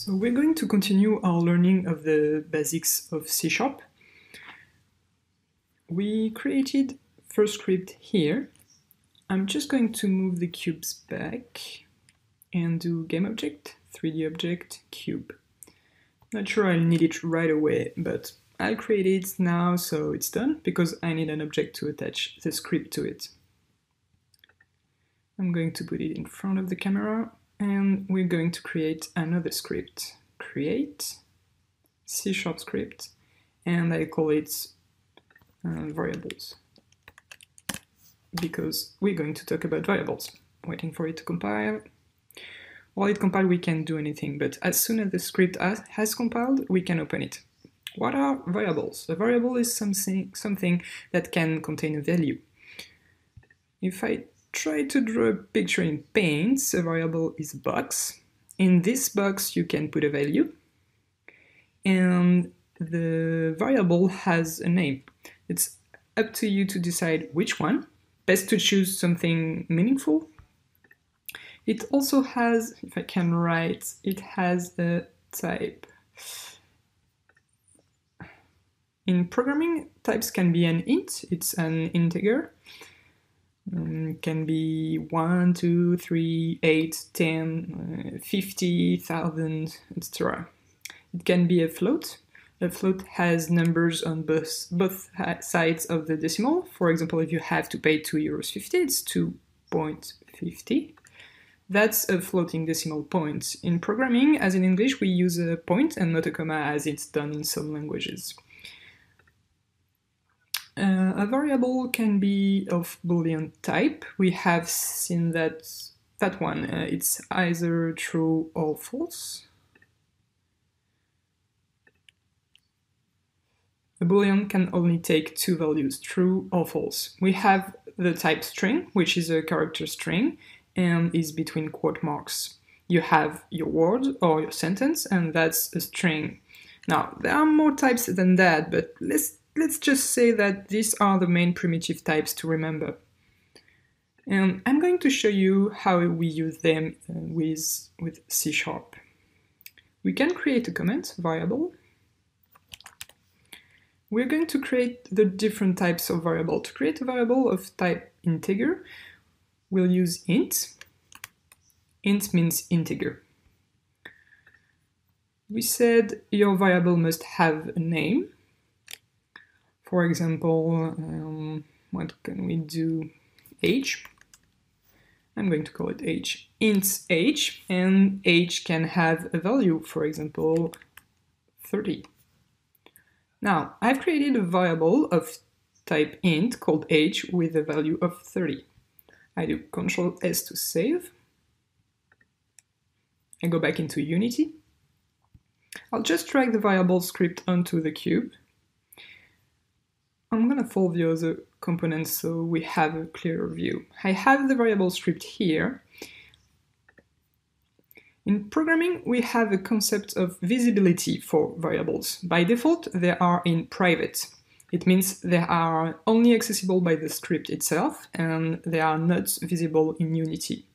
So we're going to continue our learning of the basics of C#. We created first script here. I'm just going to move the cubes back and do game object, 3D object, cube. Not sure I'll need it right away, but I'll create it now so it's done because I need an object to attach the script to it. I'm going to put it in front of the camera and we're going to create another script. Create C# script, and I call it variables because we're going to talk about variables. Waiting for it to compile. While it compiles, we can't do anything, but as soon as the script has compiled, we can open it. What are variables? A variable is something that can contain a value. If I try to draw a picture in Paint, a variable is a box. In this box, you can put a value, and the variable has a name. It's up to you to decide which one. Best to choose something meaningful. It also has, if I can write, it has a type. In programming, types can be an int, it's an integer. Can be 1, 2, 3, 8, 10, 50,000, etc. It can be a float. A float has numbers on both sides of the decimal. For example, if you have to pay €2.50, it's 2.50. That's a floating decimal point. In programming, as in English, we use a point and not a comma as it's done in some languages. A variable can be of Boolean type. We have seen that one. It's either true or false. A Boolean can only take two values, true or false. We have the type string, which is a character string and is between quote marks. You have your word or your sentence, and that's a string. Now, there are more types than that, but let's just say that these are the main primitive types to remember. And I'm going to show you how we use them with C#. We can create a comment variable. We're going to create the different types of variable. To create a variable of type integer, we'll use int. Int means integer. We said your variable must have a name. For example, what can we do? Age. I'm going to call it age. Int age, and age can have a value, for example, 30. Now, I've created a variable of type int called age with a value of 30. I do Ctrl S to save. I go back into Unity. I'll just drag the variable script onto the cube. I'm going to fold the other components so we have a clearer view. I have the variable script here. In programming, we have a concept of visibility for variables. By default, they are in private. It means they are only accessible by the script itself, and they are not visible in Unity.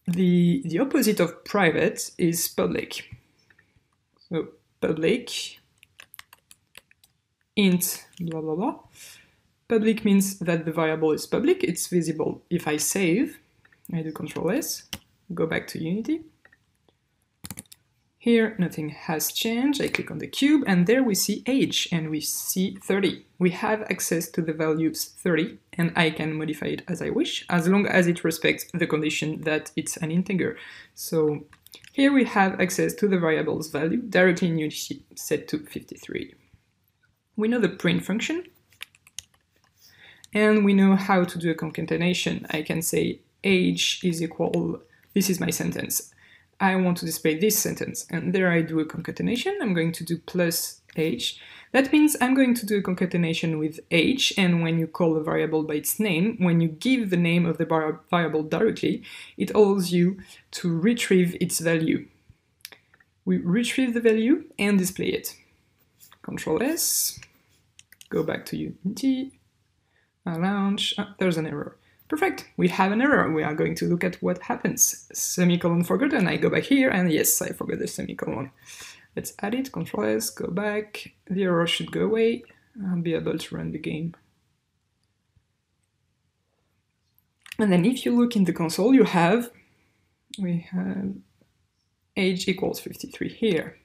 The opposite of private is public. So public int blah blah blah. Public means that the variable is public, it's visible. If I save, I do Ctrl S, go back to Unity. Here nothing has changed. I click on the cube and there we see age and we see 30. We have access to the values 30 and I can modify it as I wish, as long as it respects the condition that it's an integer. So here we have access to the variable's value directly in Unity, set to 53. We know the print function, and we know how to do a concatenation. I can say age is equal, this is my sentence. I want to display this sentence, and there I do a concatenation. I'm going to do plus age. That means I'm going to do a concatenation with age, and when you call a variable by its name, when you give the name of the variable directly, it allows you to retrieve its value. We retrieve the value and display it. Ctrl S. Go back to Unity, launch, there's an error. Perfect, we have an error. We are going to look at what happens. Semicolon forgotten. I go back here, and yes, I forgot the semicolon. Let's add it, Control S, go back. The error should go away. I'll be able to run the game. And then if you look in the console, we have age equals 53 here.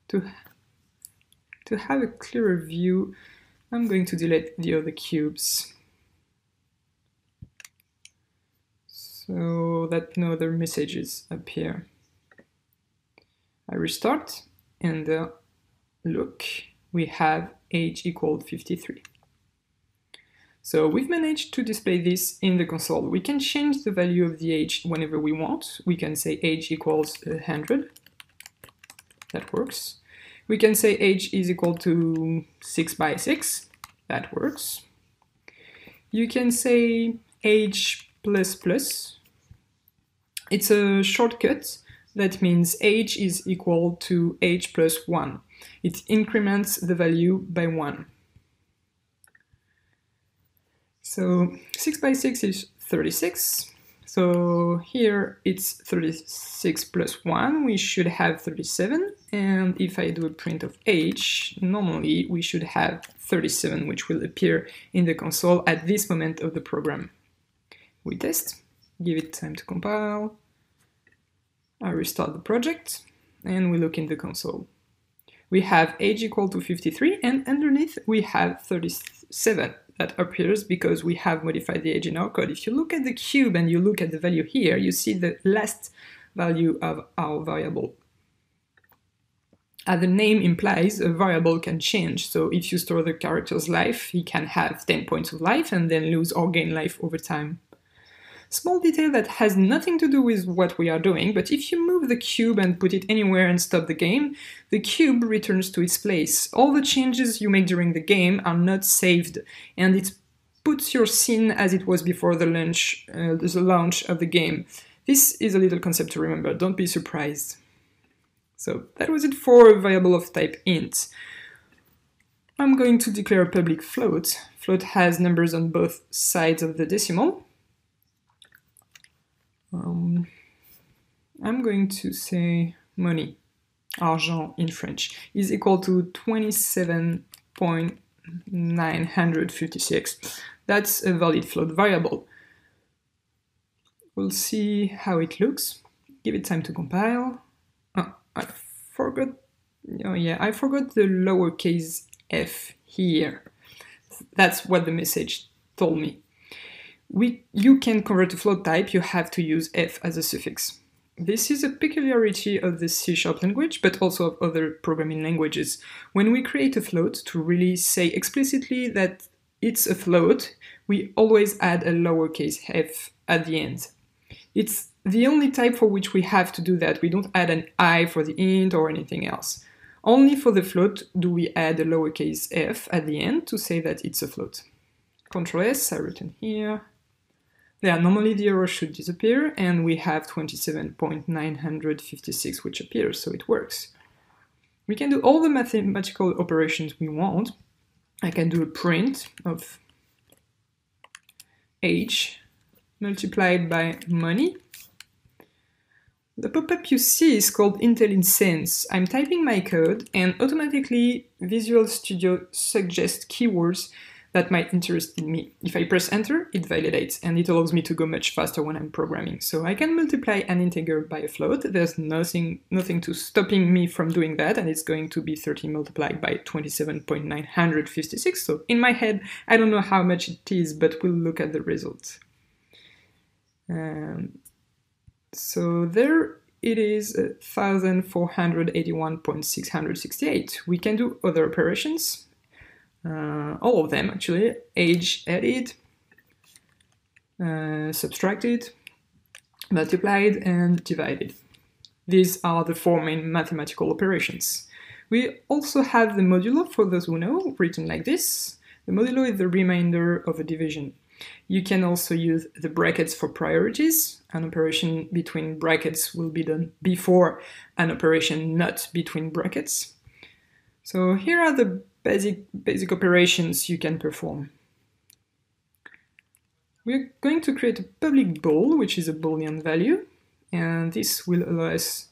To have a clearer view, I'm going to delete the other cubes so that no other messages appear. I restart, and look, we have age equaled 53. So we've managed to display this in the console. We can change the value of the age whenever we want. We can say age equals 100. That works. We can say age is equal to 6 by 6. That works. You can say age plus plus. It's a shortcut that means age is equal to age plus 1. It increments the value by 1. So 6 by 6 is 36. So here it's 36 plus 1, we should have 37, and if I do a print of age, normally we should have 37, which will appear in the console at this moment of the program. We test, give it time to compile, I restart the project, and we look in the console. We have age equal to 53, and underneath we have 37. That appears because we have modified the age in our code. If you look at the cube and you look at the value here, you see the last value of our variable. As the name implies, a variable can change. So if you store the character's life, he can have 10 points of life and then lose or gain life over time. Small detail that has nothing to do with what we are doing, but if you move the cube and put it anywhere and stop the game, the cube returns to its place. All the changes you make during the game are not saved, and it puts your scene as it was before the launch of the game. This is a little concept to remember, don't be surprised. So that was it for a variable of type int. I'm going to declare a public float. Float has numbers on both sides of the decimal. I'm going to say money, argent in French, is equal to 27.956. That's a valid float variable. We'll see how it looks. Give it time to compile. Oh, I forgot the lowercase f here. That's what the message told me. You can convert to float type, you have to use f as a suffix. This is a peculiarity of the C# language, but also of other programming languages. When we create a float, to really say explicitly that it's a float, we always add a lowercase f at the end. It's the only type for which we have to do that. We don't add an I for the int or anything else. Only for the float do we add a lowercase f at the end to say that it's a float. Control S, I return here. There, normally the error should disappear, and we have 27.956, which appears, so it works. We can do all the mathematical operations we want. I can do a print of age multiplied by money. The pop-up you see is called IntelliSense. I'm typing my code, and automatically Visual Studio suggests keywords that might interest me. If I press enter, it validates, and it allows me to go much faster when I'm programming. So I can multiply an integer by a float. There's nothing to stopping me from doing that, and it's going to be 30 multiplied by 27.956. So in my head, I don't know how much it is, but we'll look at the results. So there it is, 1,481.668. We can do other operations. All of them actually, age added, subtracted, multiplied, and divided. These are the four main mathematical operations. We also have the modulo, for those who know, written like this. The modulo is the remainder of a division. You can also use the brackets for priorities. An operation between brackets will be done before an operation not between brackets. So here are the basic operations you can perform. We're going to create a public bool, which is a Boolean value, and this will allow us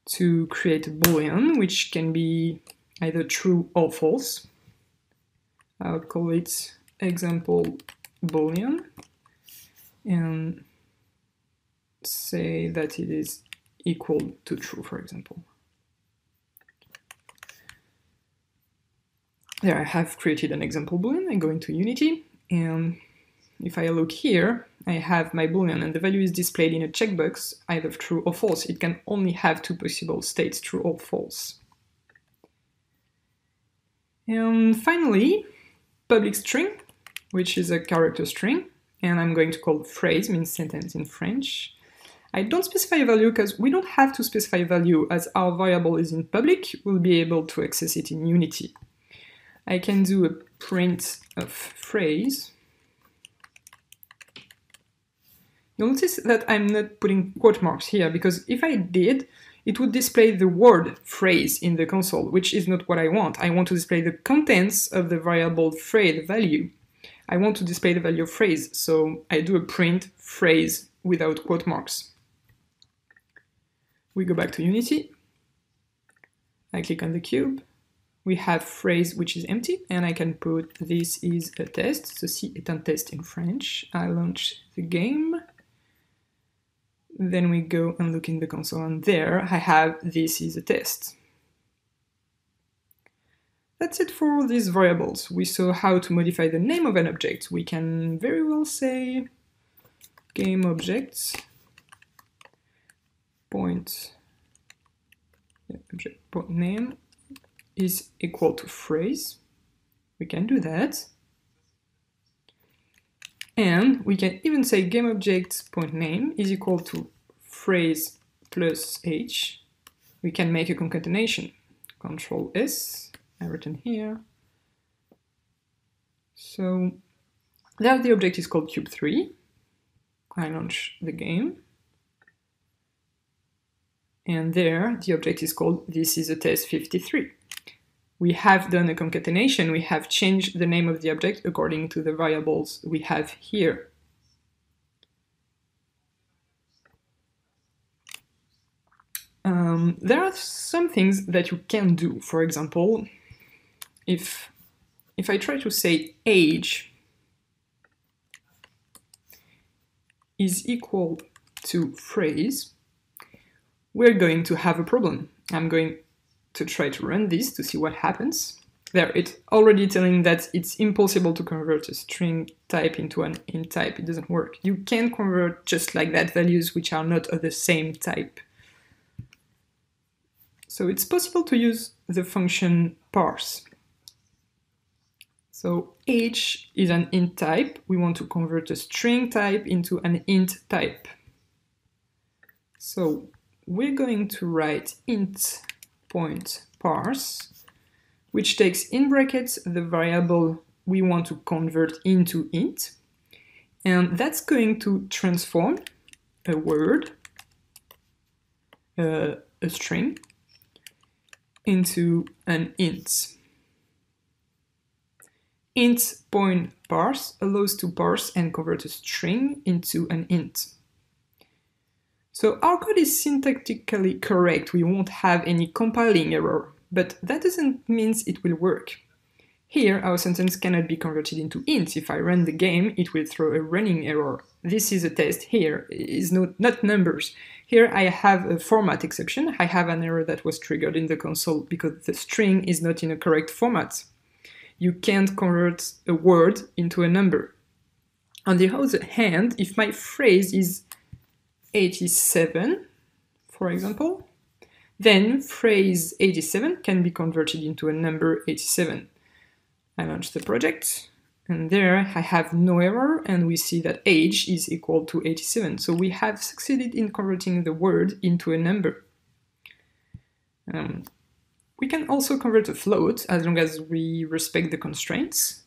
to create a Boolean, which can be either true or false. I'll call it example Boolean, and say that it is equal to true, for example. There I have created an example Boolean. I go into Unity, and if I look here, I have my Boolean, and the value is displayed in a checkbox, either true or false. It can only have two possible states, true or false. And finally, public string, which is a character string, and I'm going to call phrase, means sentence in French. I don't specify a value because we don't have to specify a value, as our variable is in public, we'll be able to access it in Unity. I can do a print of phrase. You'll notice that I'm not putting quote marks here, because if I did, it would display the word phrase in the console, which is not what I want. I want to display the contents of the variable phrase value. I want to display the value of phrase, so I do a print phrase without quote marks. We go back to Unity. I click on the cube. We have phrase which is empty, and I can put this is a test. Ceci est un test in French. I launch the game. Then we go and look in the console, and there I have this is a test. That's it for these variables. We saw how to modify the name of an object. We can very well say game objects point name is equal to phrase. We can do that. And we can even say game object point name is equal to phrase plus h. We can make a concatenation. Control S, I written here. So there the object is called cube3. I launch the game. And there the object is called this is a test 53. We have done a concatenation, we have changed the name of the object according to the variables we have here. There are some things that you can do. For example, if I try to say age is equal to phrase, we're going to have a problem. I'm going to try to run this to see what happens. There, it's already telling that it's impossible to convert a string type into an int type. It doesn't work. You can convert just like that values which are not of the same type. So it's possible to use the function parse. So age is an int type. We want to convert a string type into an int type. So we're going to write int point parse, which takes in brackets the variable we want to convert into int, and that's going to transform a word, a string, into an int. Int point parse allows to parse and convert a string into an int. So our code is syntactically correct. We won't have any compiling error, but that doesn't mean it will work. Here, our sentence cannot be converted into int. If I run the game, it will throw a running error. This is a test. Here is not numbers. Here I have a format exception. I have an error that was triggered in the console because the string is not in a correct format. You can't convert a word into a number. On the other hand, if my phrase is 87, for example, then phrase 87 can be converted into a number 87. I launch the project, and there I have no error, and we see that age is equal to 87. So we have succeeded in converting the word into a number. We can also convert a float as long as we respect the constraints.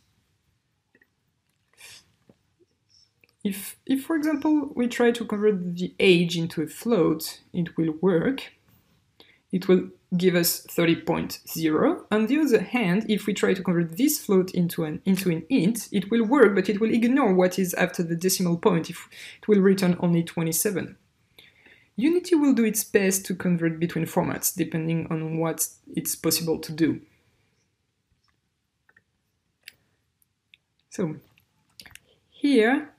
If for example, we try to convert the age into a float, it will work. It will give us 30.0. On the other hand, if we try to convert this float into an int, it will work, but it will ignore what is after the decimal point. It will return only 27. Unity will do its best to convert between formats, depending on what it's possible to do. So here,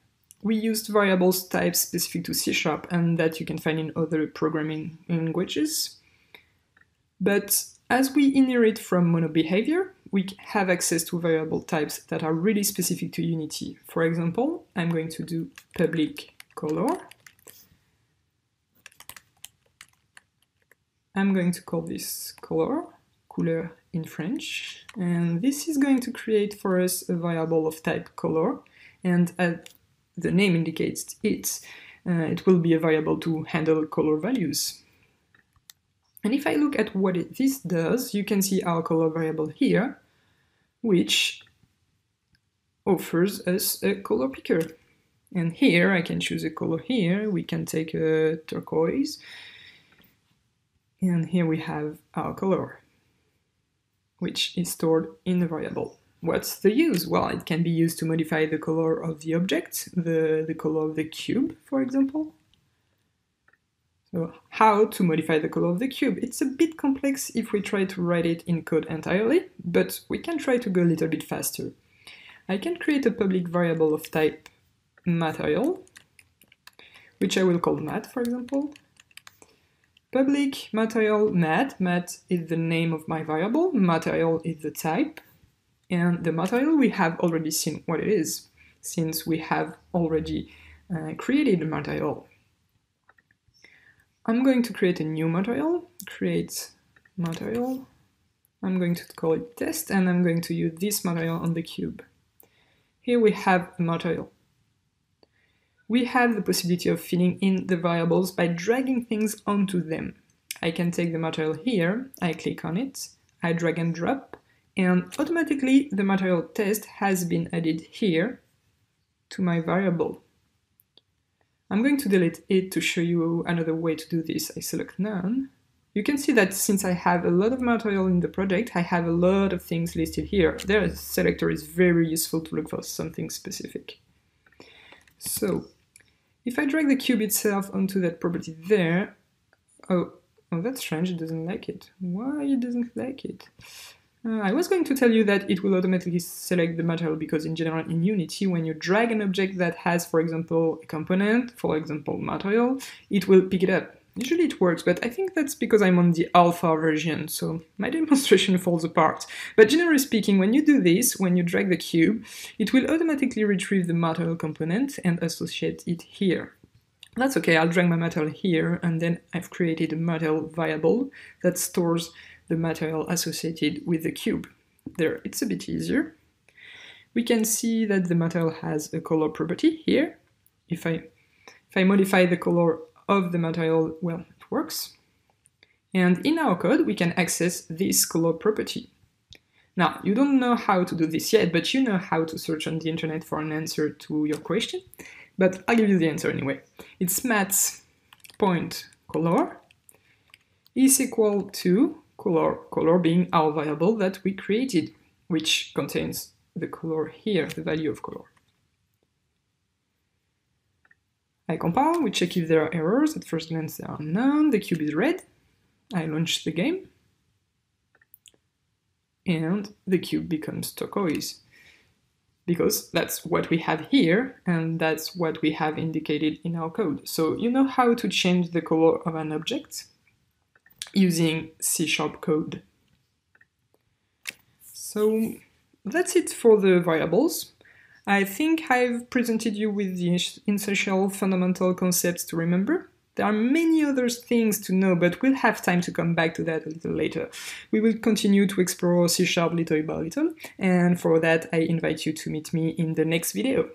we used variables types specific to C# and that you can find in other programming languages. But as we inherit from mono behavior, we have access to variable types that are really specific to Unity. For example, I'm going to do public color. I'm going to call this color, couleur in French, and this is going to create for us a variable of type color, and as the name indicates it will be a variable to handle color values. And if I look at what this does, you can see our color variable here, which offers us a color picker. And here I can choose a color here, we can take a turquoise, and here we have our color, which is stored in the variable. What's the use? Well, it can be used to modify the color of the object, the color of the cube, for example. So how to modify the color of the cube? It's a bit complex if we try to write it in code entirely, but we can try to go a little bit faster. I can create a public variable of type material, which I will call mat, for example. Public material mat. Mat is the name of my variable, material is the type, and the material we have already seen what it is, since we have already created a material. I'm going to create a new material, create material, I'm going to call it test, and I'm going to use this material on the cube. Here we have a material. We have the possibility of filling in the variables by dragging things onto them. I can take the material here, I click on it, I drag and drop, and automatically the material test has been added here to my variable. I'm going to delete it to show you another way to do this. I select none. You can see that since I have a lot of material in the project, I have a lot of things listed here. The selector is very useful to look for something specific. So, if I drag the cube itself onto that property there, oh that's strange, it doesn't like it. Why it doesn't like it? I was going to tell you that it will automatically select the material because in general in Unity, when you drag an object that has, for example, a component, for example, material, it will pick it up. Usually it works, but I think that's because I'm on the alpha version, so my demonstration falls apart. But generally speaking, when you do this, when you drag the cube, it will automatically retrieve the material component and associate it here. That's okay, I'll drag my material here, and then I've created a material variable that stores the material associated with the cube. There, it's a bit easier. We can see that the material has a color property here. If I modify the color of the material, well, it works. And in our code, we can access this color property. Now, you don't know how to do this yet, but you know how to search on the internet for an answer to your question. But I'll give you the answer anyway. It's mat.color is equal to color being our variable that we created, which contains the color here, the value of color. I compile, we check if there are errors. At first glance there are none, the cube is red. I launch the game, and the cube becomes turquoise. Because that's what we have here, and that's what we have indicated in our code. So you know how to change the color of an object using C# code. So that's it for the variables. I think I've presented you with the essential fundamental concepts to remember. There are many other things to know, but we'll have time to come back to that a little later. We will continue to explore C# little by little, and for that I invite you to meet me in the next video.